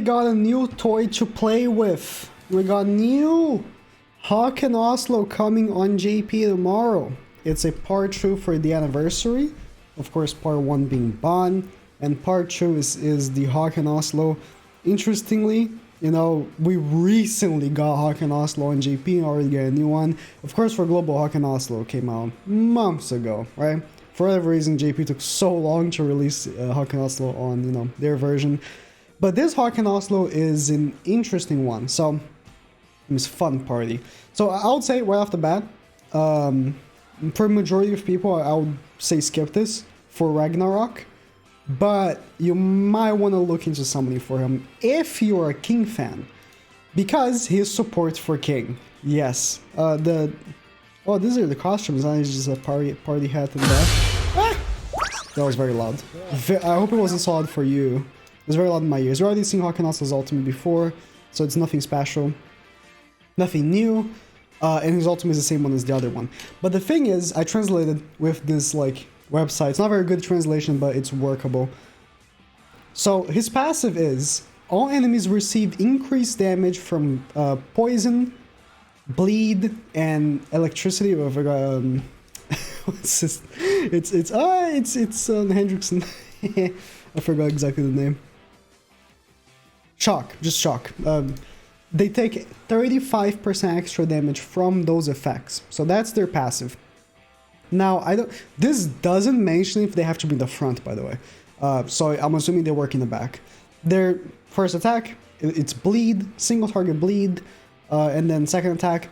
got a new toy to play with. We got new Hawk and Oslo coming on JP tomorrow. It's a part 2 for the anniversary. Of course, part 1 being Bond, and part 2 is the Hawk and Oslo. Interestingly, you know, we recently got Hawk and Oslo on JP and already got a new one. Of course, for Global, Hawk and Oslo came out months ago, right? For whatever reason, JP took so long to release Hawk and Oslo on, you know, their version. But this Hawk and Oslo is an interesting one. So, it's fun party. So I would say right off the bat, for a majority of people, I would say skip this for Ragnarok. But you might want to look into somebody for him if you're a King fan, because his support for King. Yes, these are the costumes. It's just a party hat and that. Ah! That was very loud. I hope it wasn't so loud for you. It was very loud in my ears. We've already seen Hawk and Oslo's ultimate before, so it's nothing special, nothing new. And his ultimate is the same one as the other one. But the thing is, I translated with this like website. It's not very good translation, but it's workable. So his passive is all enemies receive increased damage from poison, bleed, and electricity. Oh, I forgot. What's this? It's Hendrickson. I forgot exactly the name. Shock, just shock. They take 35% extra damage from those effects. So that's their passive. Now, this doesn't mention if they have to be in the front, by the way. So I'm assuming they work in the back. Their first attack, it's bleed, single target bleed. And then second attack,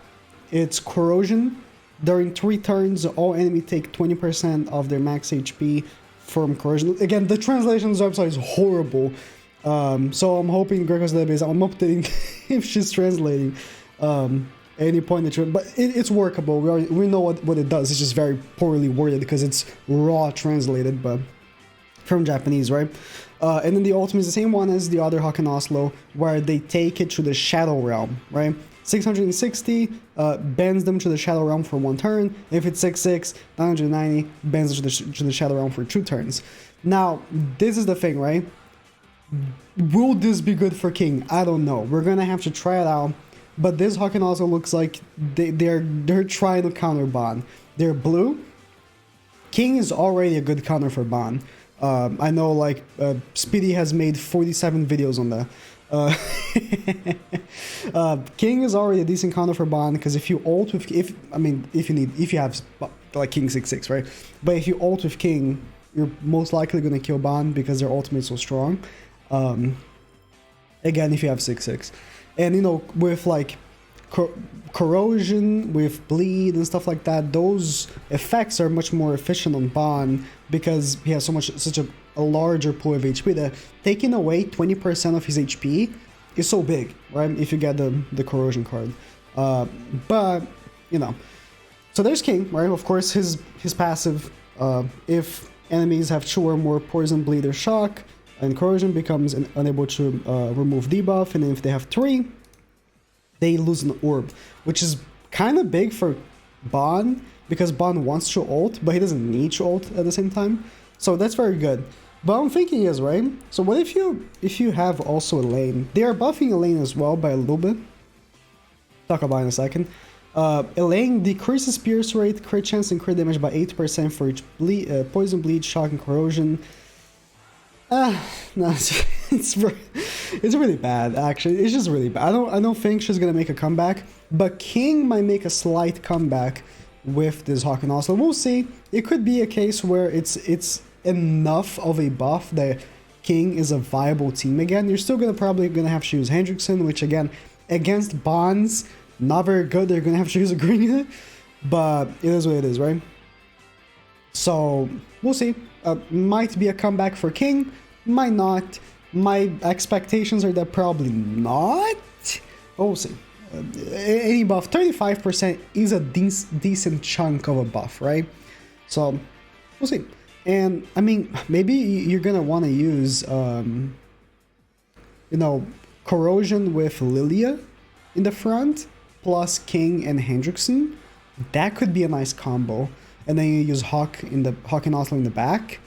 it's corrosion. During 3 turns, all enemies take 20% of their max HP from corrosion. Again, the translation of this website is horrible. So I'm hoping Greco's database, I'm updating if she's translating any point that you, but it's workable. We know what it does. It's just very poorly worded because it's raw translated, but from Japanese, right? And then the ultimate is the same one as the other Hawk and Oslo, where they take it to the Shadow Realm, right? 660 bends them to the Shadow Realm for 1 turn. If it's 6/6, 990 bends to the Shadow Realm for 2 turns. Now, this is the thing, right? Will this be good for King? I don't know. We're gonna have to try it out. But this Hawk and Oslo looks like they're trying to counter Bond. They're blue. King is already a good counter for Bond. I know, like, Speedy has made 47 videos on that. King is already a decent counter for Bond, because if you ult with, if you have like King 6/6, right? But if you ult with King, you're most likely gonna kill Bond because their ultimate's so strong. Again, if you have 6/6, and you know, with like corrosion, with bleed and stuff like that, those effects are much more efficient on Bond because he has such a larger pool of HP that taking away 20% of his HP is so big, right? If you get the corrosion card, but you know, so there's King, right? Of course, his passive, if enemies have 2 or more poison, bleed, or shock, and corrosion, becomes unable to remove debuff, and if they have 3, they lose an orb, which is kind of big for Bond, because Bond wants to ult, but he doesn't need to ult at the same time. So that's very good. But I'm thinking is, right? So what if you have also Elaine? They are buffing Elaine as well by a little bit. Talk about it in a second. Elaine decreases pierce rate, crit chance, and crit damage by 8% for each poison, bleed, shock, and corrosion. No, it's really bad, actually. It's just really bad. I don't think she's gonna make a comeback, but King might make a slight comeback with this Hawk and Oslo. We'll see. It could be a case where it's enough of a buff that King is a viable team again. You're still probably gonna have to use Hendrickson, which again, against Bonds, not very good. They're gonna have to use a green unit, but it is what it is, right? So we'll see. Might be a comeback for King, might not. My expectations are that probably not. But we'll see. Any buff, 35% is a decent chunk of a buff, right? So we'll see. And I mean, maybe you're gonna want to use, you know, corrosion with Lilia in the front, plus King and Hendrickson. That could be a nice combo. And then you use Hawk and Oslo in the back.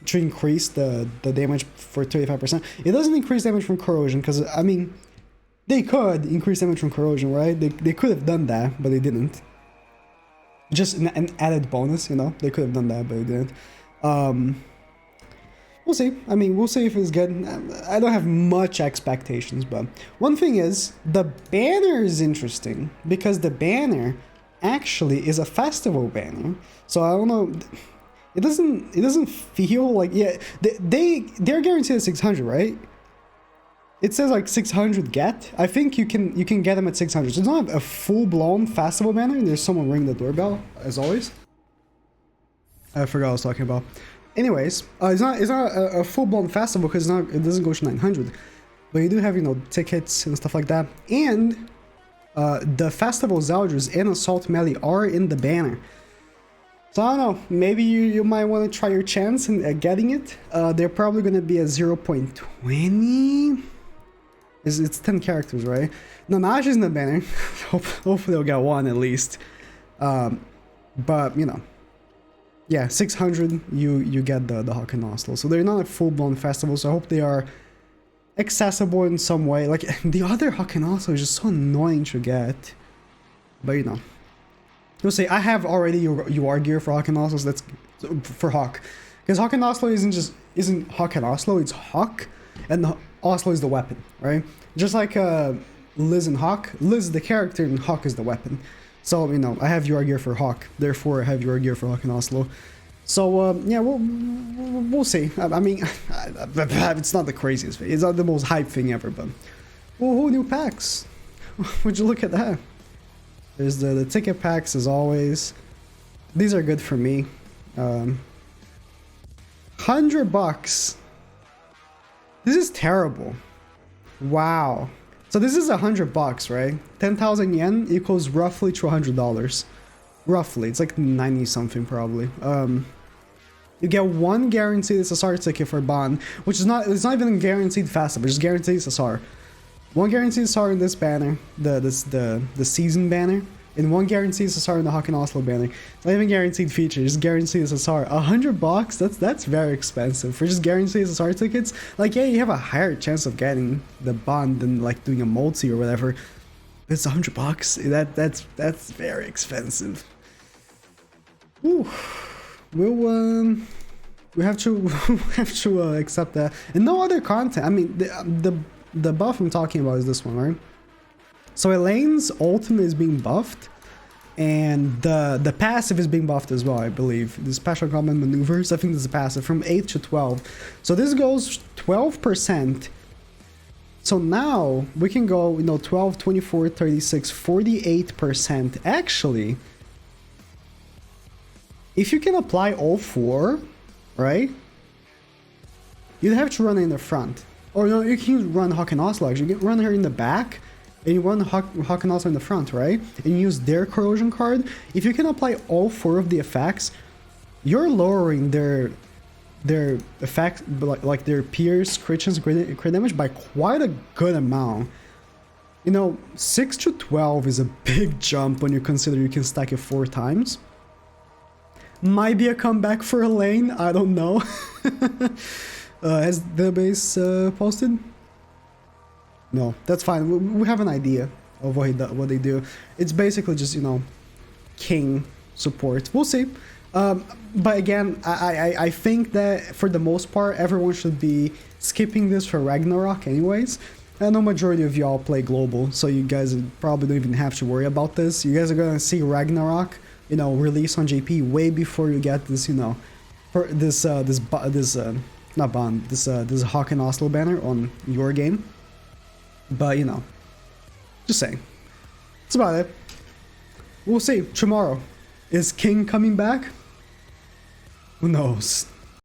to increase the damage for 35%. It doesn't increase damage from corrosion, because, I mean, they could increase damage from corrosion, right? They could have done that, but they didn't. Just an added bonus, you know? They could have done that, but they didn't. We'll see. I mean, we'll see if it's good. I don't have much expectations, but one thing is, the banner is interesting, because the banner actually is a festival banner. So I don't know... It doesn't feel like, yeah, they're guaranteed at 600, right? It says like 600 get. I think you can get them at 600. So it's not a full-blown festival banner. There's someone ringing the doorbell, as always. I forgot what I was talking about. Anyways, it's not a full-blown festival, because it doesn't go to 900. But you do have, you know, tickets and stuff like that. And the festival Zeldris and Assault Melee are in the banner. So I don't know, maybe you might want to try your chance in getting it. They're probably going to be a 0.20. It's 10 characters, right? Nanaj is in the banner. Hopefully they'll get one at least. But, you know. Yeah, 600, you get the Hawk and Oslo. So they're not a full-blown festival, so I hope they are accessible in some way. Like, the other Hawk and Oslo is just so annoying to get. But, you know. You'll say, I have already UR gear for Hawk and Oslo, so that's for Hawk. Because Hawk and Oslo isn't Hawk and Oslo, it's Hawk, and the Oslo is the weapon, right? Just like Liz and Hawk, Liz is the character and Hawk is the weapon. So, you know, I have UR gear for Hawk, therefore I have UR gear for Hawk and Oslo. So, yeah, we'll see. I mean, it's not the craziest thing, it's not the most hype thing ever, but... Oh, new packs! Would you look at that? There's the ticket packs as always. These are good for me. $100. This is terrible. Wow. So this is $100, right? 10,000 yen equals roughly $200. Roughly, it's like 90 something probably. You get one guaranteed SSR ticket for Bond, which is it's not even guaranteed fast, but just guaranteed SSR. One guaranteed SSR in this banner, the season banner, and one guaranteed SSR in the Hawk and Oslo banner. It's not even guaranteed feature, just guaranteed SSR. $100, that's very expensive for just guaranteed SSR tickets. Like, yeah, you have a higher chance of getting the Bond than like doing a multi or whatever. It's $100. That's very expensive. Ooh, we have to accept that, and no other content. I mean, the buff I'm talking about is this one, right? So Elaine's ultimate is being buffed, and the passive is being buffed as well, I believe. The special combat maneuvers, I think this is passive, from 8 to 12. So this goes 12%. So now we can go, you know, 12, 24, 36, 48%. Actually, if you can apply all four, right? You'd have to run it in the front. Or no, you can run Hawk and Oslo, actually. You can run her in the back, and you run Hawk and Oslo in the front, right? And you use their corrosion card. If you can apply all four of the effects, you're lowering their effects, like their pierce, crit chance, crit damage by quite a good amount. You know, 6 to 12 is a big jump when you consider you can stack it 4 times. Might be a comeback for Elaine, I don't know. Has the base posted? No, that's fine. We have an idea of what they do. It's basically just, you know, king support. We'll see. But again, I think that for the most part, everyone should be skipping this for Ragnarok anyways. I know majority of y'all play global, so you guys probably don't even have to worry about this. You guys are gonna see Ragnarok, you know, release on JP way before you get this, you know, for this not Bond, this Hawk and Oslo banner on your game. But, you know, just saying. That's about it. We'll see tomorrow. Is King coming back? Who knows?